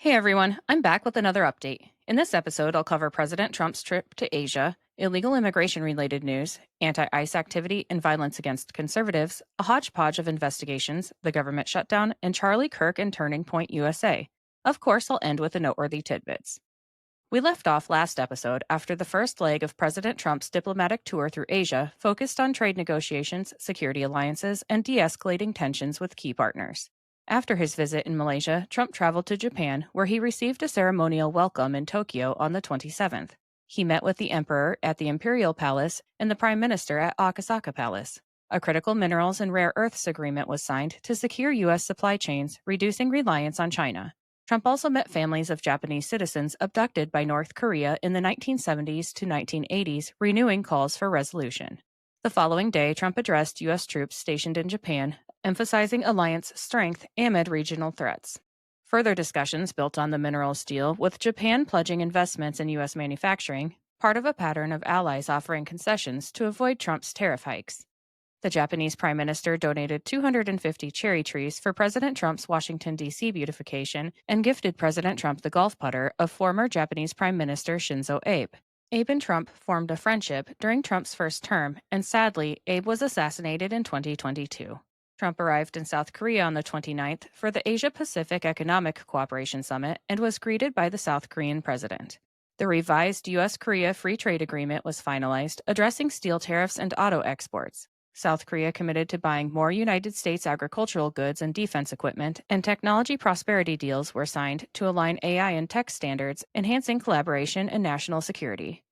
Hey everyone, I'm back with another update. In this episode, I'll cover President Trump's trip to Asia, illegal immigration related news, anti ICE activity and violence against conservatives, a hodgepodge of investigations, the government shutdown, and Charlie Kirk and Turning Point USA. Of course, I'll end with the noteworthy tidbits. We left off last episode after the first leg of President Trump's diplomatic tour through Asia focused on trade negotiations, security alliances, and de escalating tensions with key partners. After his visit in Malaysia, Trump traveled to Japan, where he received a ceremonial welcome in Tokyo on the 27th. He met with the Emperor at the Imperial Palace and the Prime Minister at Akasaka Palace. A critical minerals and rare earths agreement was signed to secure U.S. supply chains, reducing reliance on China. Trump also met families of Japanese citizens abducted by North Korea in the 1970s to 1980s, renewing calls for resolution. The following day, Trump addressed U.S. troops stationed in Japan, emphasizing alliance strength amid regional threats. Further discussions built on the minerals deal, with Japan pledging investments in U.S. manufacturing, part of a pattern of allies offering concessions to avoid Trump's tariff hikes. The Japanese Prime Minister donated 250 cherry trees for President Trump's Washington, D.C. beautification and gifted President Trump the golf putter of former Japanese Prime Minister Shinzo Abe. Abe and Trump formed a friendship during Trump's first term, and sadly, Abe was assassinated in 2022. Trump arrived in South Korea on the 29th for the Asia-Pacific Economic Cooperation Summit and was greeted by the South Korean president. The revised U.S.-Korea Free Trade Agreement was finalized, addressing steel tariffs and auto exports. South Korea committed to buying more United States agricultural goods and defense equipment, and technology prosperity deals were signed to align AI and tech standards, enhancing collaboration and national security.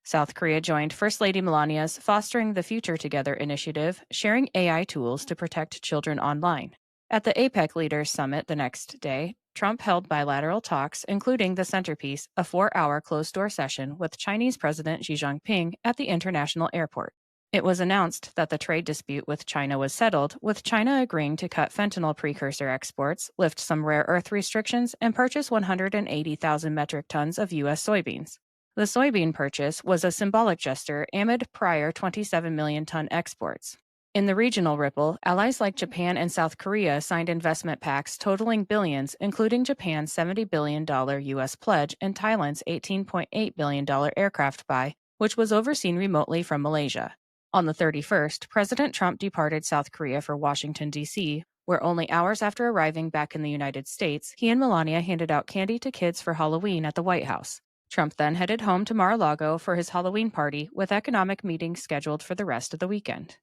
South Korea joined First Lady Melania's Fostering the Future Together initiative, sharing AI tools to protect children online. At the APEC Leaders Summit the next day, Trump held bilateral talks, including the centerpiece, a 4-hour closed-door session with Chinese President Xi Jinping at the international airport. It was announced that the trade dispute with China was settled, with China agreeing to cut fentanyl precursor exports, lift some rare earth restrictions, and purchase 180,000 metric tons of U.S. soybeans. The soybean purchase was a symbolic gesture amid prior 27 million ton exports. In the regional ripple, allies like Japan and South Korea signed investment pacts totaling billions, including Japan's $70 billion U.S. pledge and Thailand's $18.8 billion aircraft buy, which was overseen remotely from Malaysia. On the 31st, President Trump departed South Korea for Washington, D.C., where only hours after arriving back in the United States, he and Melania handed out candy to kids for Halloween at the White House. Trump then headed home to Mar-a-Lago for his Halloween party, with economic meetings scheduled for the rest of the weekend.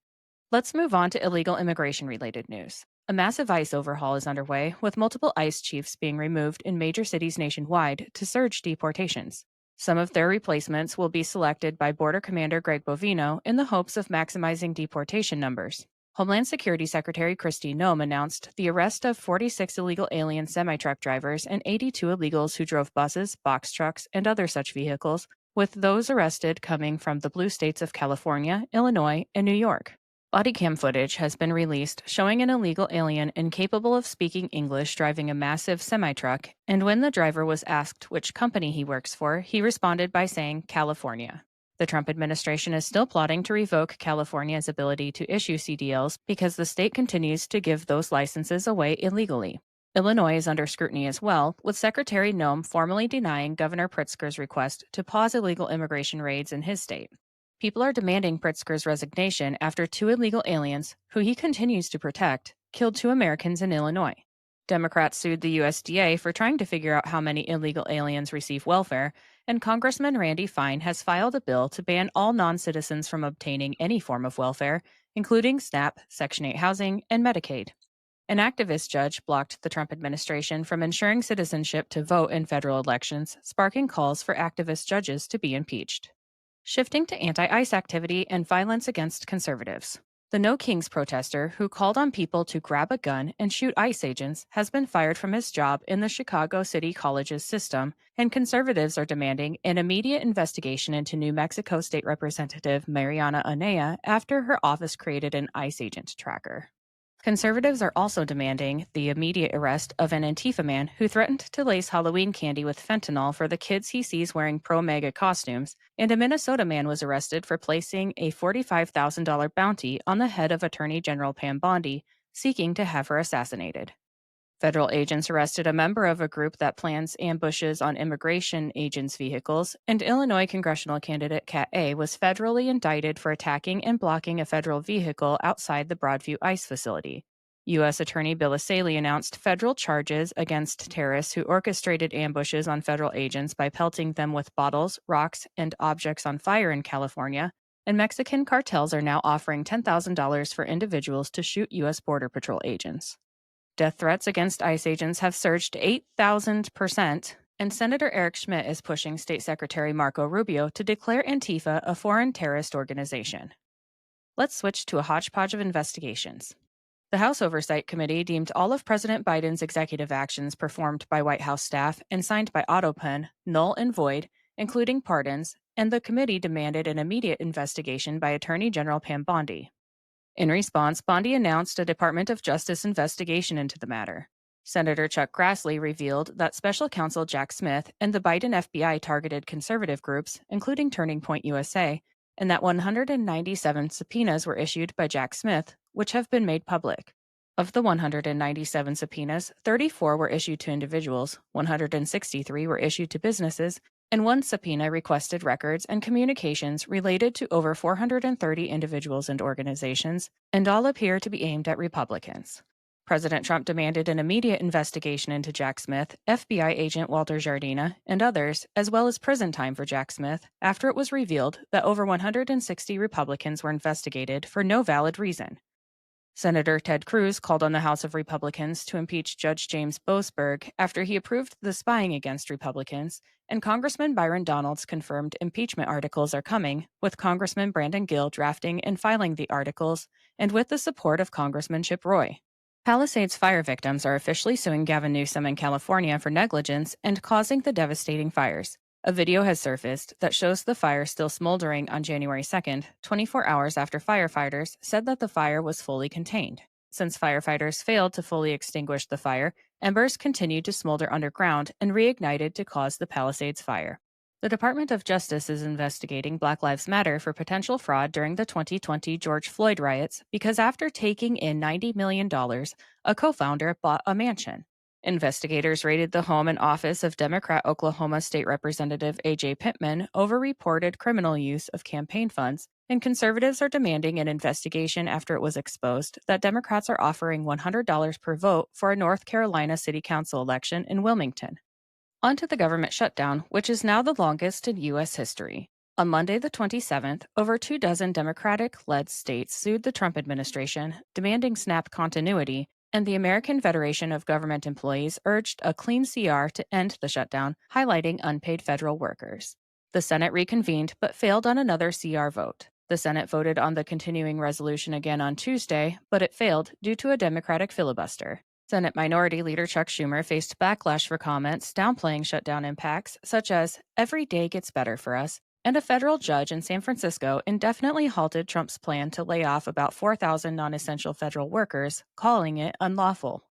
Let's move on to illegal immigration-related news. A massive ICE overhaul is underway, with multiple ICE chiefs being removed in major cities nationwide to surge deportations. Some of their replacements will be selected by Border Commander Greg Bovino in the hopes of maximizing deportation numbers. Homeland Security Secretary Kristi Noem announced the arrest of 46 illegal alien semi-truck drivers and 82 illegals who drove buses, box trucks, and other such vehicles, with those arrested coming from the blue states of California, Illinois, and New York. Body cam footage has been released showing an illegal alien incapable of speaking English driving a massive semi-truck, and when the driver was asked which company he works for, he responded by saying California. The Trump administration is still plotting to revoke California's ability to issue CDLs because the state continues to give those licenses away illegally. Illinois is under scrutiny as well, with Secretary Noem formally denying Governor Pritzker's request to pause illegal immigration raids in his state. People are demanding Pritzker's resignation after 2 illegal aliens, who he continues to protect, killed 2 Americans in Illinois. Democrats sued the USDA for trying to figure out how many illegal aliens receive welfare, and Congressman Randy Fine has filed a bill to ban all non-citizens from obtaining any form of welfare, including SNAP, Section 8 housing, and Medicaid. An activist judge blocked the Trump administration from ensuring citizenship to vote in federal elections, sparking calls for activist judges to be impeached. Shifting to anti-ICE activity and violence against conservatives. The No Kings protester, who called on people to grab a gun and shoot ICE agents, has been fired from his job in the Chicago City College's system, and conservatives are demanding an immediate investigation into New Mexico State Representative Mariana Anaya after her office created an ICE agent tracker. Conservatives are also demanding the immediate arrest of an Antifa man who threatened to lace Halloween candy with fentanyl for the kids he sees wearing pro-MAGA costumes, and a Minnesota man was arrested for placing a $45,000 bounty on the head of Attorney General Pam Bondi, seeking to have her assassinated. Federal agents arrested a member of a group that plans ambushes on immigration agents' vehicles, and Illinois congressional candidate Kat A. was federally indicted for attacking and blocking a federal vehicle outside the Broadview ICE facility. U.S. Attorney Bill Asaley announced federal charges against terrorists who orchestrated ambushes on federal agents by pelting them with bottles, rocks, and objects on fire in California, and Mexican cartels are now offering $10,000 for individuals to shoot U.S. Border Patrol agents. Death threats against ICE agents have surged 8,000%, and Senator Eric Schmitt is pushing State Secretary Marco Rubio to declare Antifa a foreign terrorist organization. Let's switch to a hodgepodge of investigations. The House Oversight Committee deemed all of President Biden's executive actions performed by White House staff and signed by AutoPen null and void, including pardons, and the committee demanded an immediate investigation by Attorney General Pam Bondi. In response, Bondi announced a Department of Justice investigation into the matter. Senator Chuck Grassley revealed that Special Counsel Jack Smith and the Biden FBI targeted conservative groups, including Turning Point USA, and that 197 subpoenas were issued by Jack Smith, which have been made public. Of the 197 subpoenas, 34 were issued to individuals, 163 were issued to businesses, and one subpoena requested records and communications related to over 430 individuals and organizations, and all appear to be aimed at Republicans. President Trump demanded an immediate investigation into Jack Smith, FBI agent Walter Jardina, and others, as well as prison time for Jack Smith, after it was revealed that over 160 Republicans were investigated for no valid reason. Senator Ted Cruz called on the House of Republicans to impeach Judge James Boasberg after he approved the spying against Republicans, and Congressman Byron Donalds confirmed impeachment articles are coming, with Congressman Brandon Gill drafting and filing the articles, and with the support of Congressman Chip Roy. Palisades fire victims are officially suing Gavin Newsom in California for negligence and causing the devastating fires. A video has surfaced that shows the fire still smoldering on January 2nd, 24 hours after firefighters said that the fire was fully contained. Since firefighters failed to fully extinguish the fire, embers continued to smolder underground and reignited to cause the Palisades fire. The Department of Justice is investigating Black Lives Matter for potential fraud during the 2020 George Floyd riots because after taking in $90 million, a co-founder bought a mansion. Investigators raided the home and office of Democrat Oklahoma State Representative A.J. Pittman over reported criminal use of campaign funds, and conservatives are demanding an investigation after it was exposed that Democrats are offering $100 per vote for a North Carolina City Council election in Wilmington. On to the government shutdown, which is now the longest in U.S. history. On Monday the 27th, over 24 Democratic-led states sued the Trump administration, demanding SNAP continuity, and the American Federation of Government Employees urged a clean CR to end the shutdown, highlighting unpaid federal workers. The Senate reconvened but failed on another CR vote. The Senate voted on the continuing resolution again on Tuesday, but it failed due to a Democratic filibuster. Senate Minority Leader Chuck Schumer faced backlash for comments downplaying shutdown impacts, such as, "Every day gets better for us," and a federal judge in San Francisco indefinitely halted Trump's plan to lay off about 4,000 non-essential federal workers, calling it unlawful.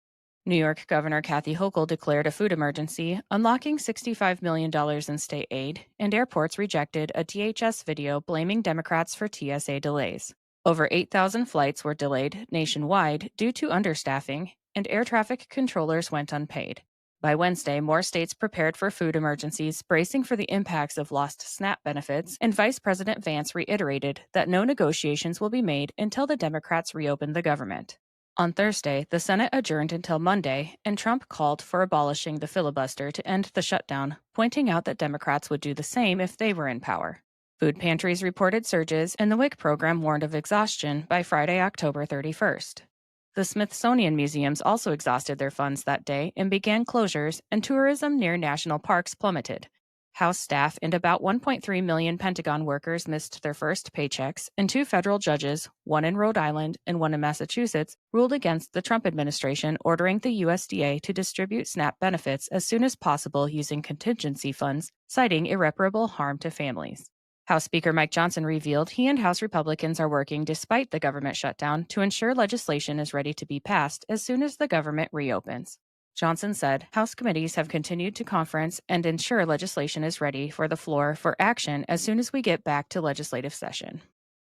New York Governor Kathy Hochul declared a food emergency, unlocking $65 million in state aid, and airports rejected a DHS video blaming Democrats for TSA delays. Over 8,000 flights were delayed nationwide due to understaffing, and air traffic controllers went unpaid. By Wednesday, more states prepared for food emergencies, bracing for the impacts of lost SNAP benefits, and Vice President Vance reiterated that no negotiations will be made until the Democrats reopen the government. On Thursday, the Senate adjourned until Monday, and Trump called for abolishing the filibuster to end the shutdown, pointing out that Democrats would do the same if they were in power. Food pantries reported surges, and the WIC program warned of exhaustion by Friday, October 31st. The Smithsonian Museums also exhausted their funds that day and began closures, and tourism near national parks plummeted. House staff and about 1.3 million Pentagon workers missed their first paychecks, and 2 federal judges, one in Rhode Island and one in Massachusetts, ruled against the Trump administration ordering the USDA to distribute SNAP benefits as soon as possible using contingency funds, citing irreparable harm to families. House Speaker Mike Johnson revealed he and House Republicans are working despite the government shutdown to ensure legislation is ready to be passed as soon as the government reopens. Johnson said House committees have continued to conference and ensure legislation is ready for the floor for action as soon as we get back to legislative session.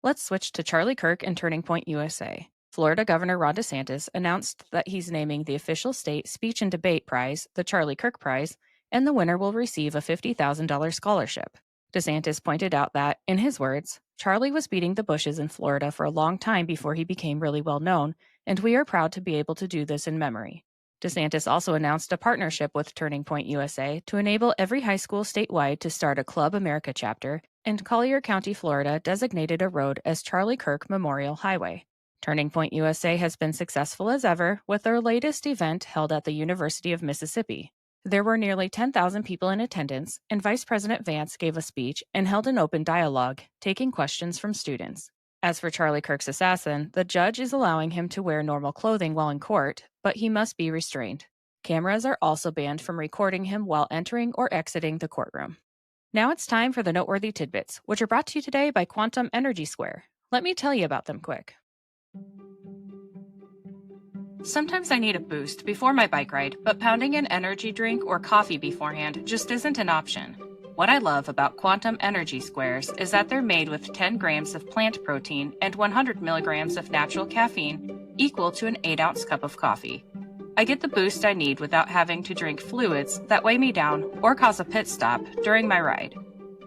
Let's switch to Charlie Kirk and Turning Point USA. Florida Governor Ron DeSantis announced that he's naming the official state speech and debate prize the Charlie Kirk Prize, and the winner will receive a $50,000 scholarship. DeSantis pointed out that, in his words, Charlie was beating the bushes in Florida for a long time before he became really well known, and we are proud to be able to do this in memory. DeSantis also announced a partnership with Turning Point USA to enable every high school statewide to start a Club America chapter, and Collier County, Florida designated a road as Charlie Kirk Memorial Highway. Turning Point USA has been successful as ever, with their latest event held at the University of Mississippi. There were nearly 10,000 people in attendance, and Vice President Vance gave a speech and held an open dialogue, taking questions from students. As for Charlie Kirk's assassin, the judge is allowing him to wear normal clothing while in court, but he must be restrained. Cameras are also banned from recording him while entering or exiting the courtroom. Now it's time for the Noteworthy Tidbits, which are brought to you today by Quantum Energy Square. Let me tell you about them quick. Sometimes I need a boost before my bike ride, but pounding an energy drink or coffee beforehand just isn't an option. What I love about Quantum Energy Squares is that they're made with 10 grams of plant protein and 100 milligrams of natural caffeine, equal to an 8-ounce cup of coffee. I get the boost I need without having to drink fluids that weigh me down or cause a pit stop during my ride.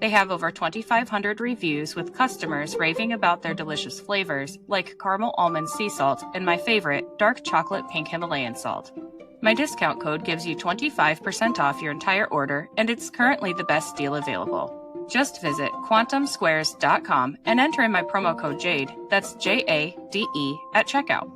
They have over 2,500 reviews with customers raving about their delicious flavors, like caramel almond sea salt and my favorite, dark chocolate pink Himalayan salt. My discount code gives you 25% off your entire order, and it's currently the best deal available. Just visit quantumsquares.com and enter in my promo code JADE, that's JADE, at checkout.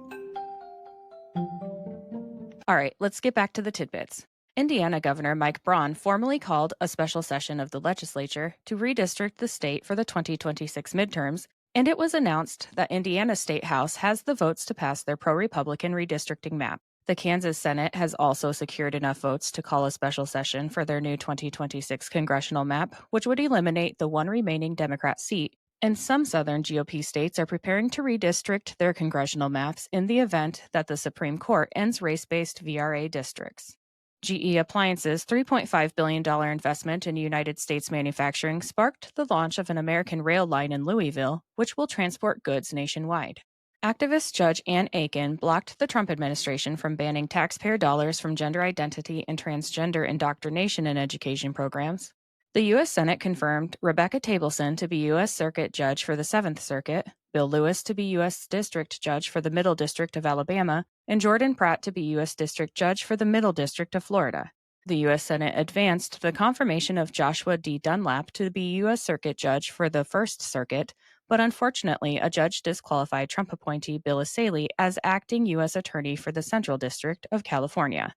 All right, let's get back to the tidbits. Indiana Governor Mike Braun formally called a special session of the legislature to redistrict the state for the 2026 midterms, and it was announced that Indiana State House has the votes to pass their pro-Republican redistricting map. The Kansas Senate has also secured enough votes to call a special session for their new 2026 congressional map, which would eliminate the one remaining Democrat seat, and some southern GOP states are preparing to redistrict their congressional maps in the event that the Supreme Court ends race-based VRA districts. GE Appliance's $3.5 billion investment in United States manufacturing sparked the launch of an American rail line in Louisville, which will transport goods nationwide. Activist Judge Ann Aiken blocked the Trump administration from banning taxpayer dollars from gender identity and transgender indoctrination in education programs. The U.S. Senate confirmed Rebecca Tableson to be U.S. Circuit Judge for the 7th Circuit, Bill Lewis to be U.S. District Judge for the Middle District of Alabama, and Jordan Pratt to be U.S. District Judge for the Middle District of Florida. The U.S. Senate advanced the confirmation of Joshua D. Dunlap to be U.S. Circuit Judge for the 1st Circuit, but unfortunately, a judge disqualified Trump appointee Bill Asaley as acting U.S. Attorney for the Central District of California.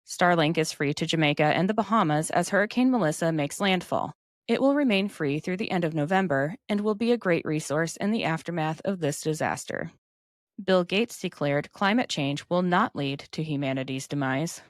Starlink is free to Jamaica and the Bahamas as Hurricane Melissa makes landfall. It will remain free through the end of November and will be a great resource in the aftermath of this disaster. Bill Gates declared climate change will not lead to humanity's demise.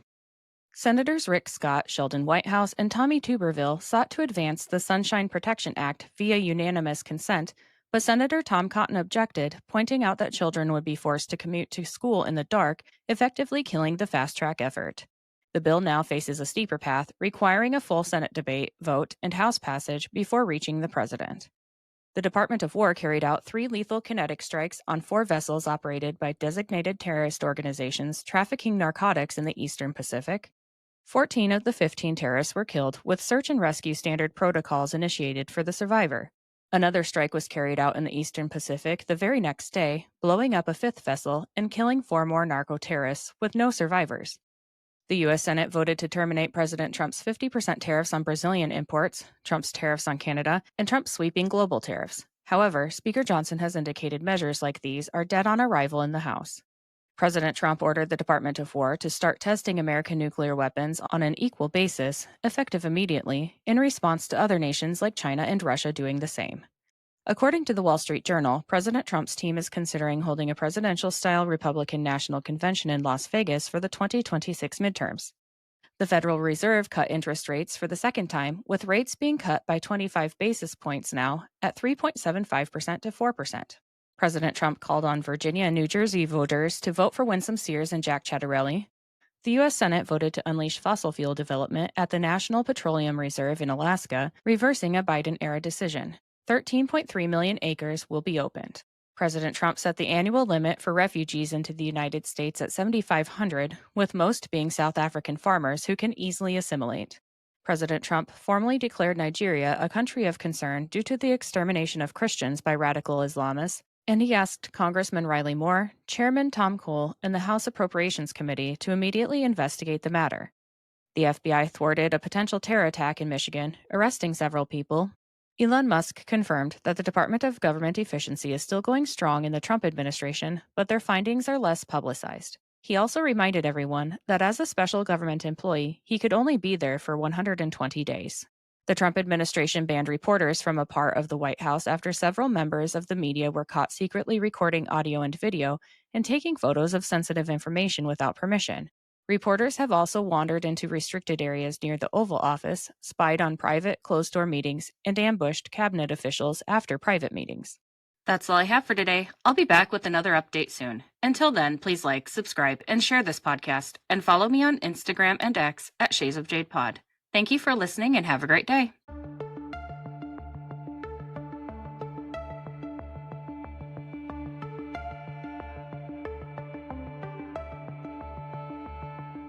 Senators Rick Scott, Sheldon Whitehouse, and Tommy Tuberville sought to advance the Sunshine Protection Act via unanimous consent, but Senator Tom Cotton objected, pointing out that children would be forced to commute to school in the dark, effectively killing the fast-track effort. The bill now faces a steeper path, requiring a full Senate debate, vote, and House passage before reaching the president. The Department of War carried out 3 lethal kinetic strikes on 4 vessels operated by designated terrorist organizations trafficking narcotics in the Eastern Pacific. 14 of the 15 terrorists were killed, with search and rescue standard protocols initiated for the survivor. Another strike was carried out in the Eastern Pacific the very next day, blowing up a 5th vessel and killing 4 more narco-terrorists, with no survivors. The U.S. Senate voted to terminate President Trump's 50% tariffs on Brazilian imports, Trump's tariffs on Canada, and Trump's sweeping global tariffs. However, Speaker Johnson has indicated measures like these are dead on arrival in the House. President Trump ordered the Department of War to start testing American nuclear weapons on an equal basis, effective immediately, in response to other nations like China and Russia doing the same. According to the Wall Street Journal, President Trump's team is considering holding a presidential-style Republican National Convention in Las Vegas for the 2026 midterms. The Federal Reserve cut interest rates for the second time, with rates being cut by 25 basis points now at 3.75% to 4%. President Trump called on Virginia and New Jersey voters to vote for Winsome Sears and Jack Ciattarelli. The U.S. Senate voted to unleash fossil fuel development at the National Petroleum Reserve in Alaska, reversing a Biden-era decision. 13.3 million acres will be opened. President Trump set the annual limit for refugees into the United States at 7,500, with most being South African farmers who can easily assimilate. President Trump formally declared Nigeria a country of concern due to the extermination of Christians by radical Islamists, and he asked Congressman Riley Moore, Chairman Tom Cole, and the House Appropriations Committee to immediately investigate the matter. The FBI thwarted a potential terror attack in Michigan, arresting several people. Elon Musk confirmed that the Department of Government Efficiency is still going strong in the Trump administration, but their findings are less publicized. He also reminded everyone that as a special government employee, he could only be there for 120 days. The Trump administration banned reporters from a part of the White House after several members of the media were caught secretly recording audio and video and taking photos of sensitive information without permission. Reporters have also wandered into restricted areas near the Oval Office, spied on private, closed-door meetings, and ambushed cabinet officials after private meetings. That's all I have for today. I'll be back with another update soon. Until then, please like, subscribe, and share this podcast, and follow me on Instagram and X at Shades of Jade Pod. Thank you for listening and have a great day.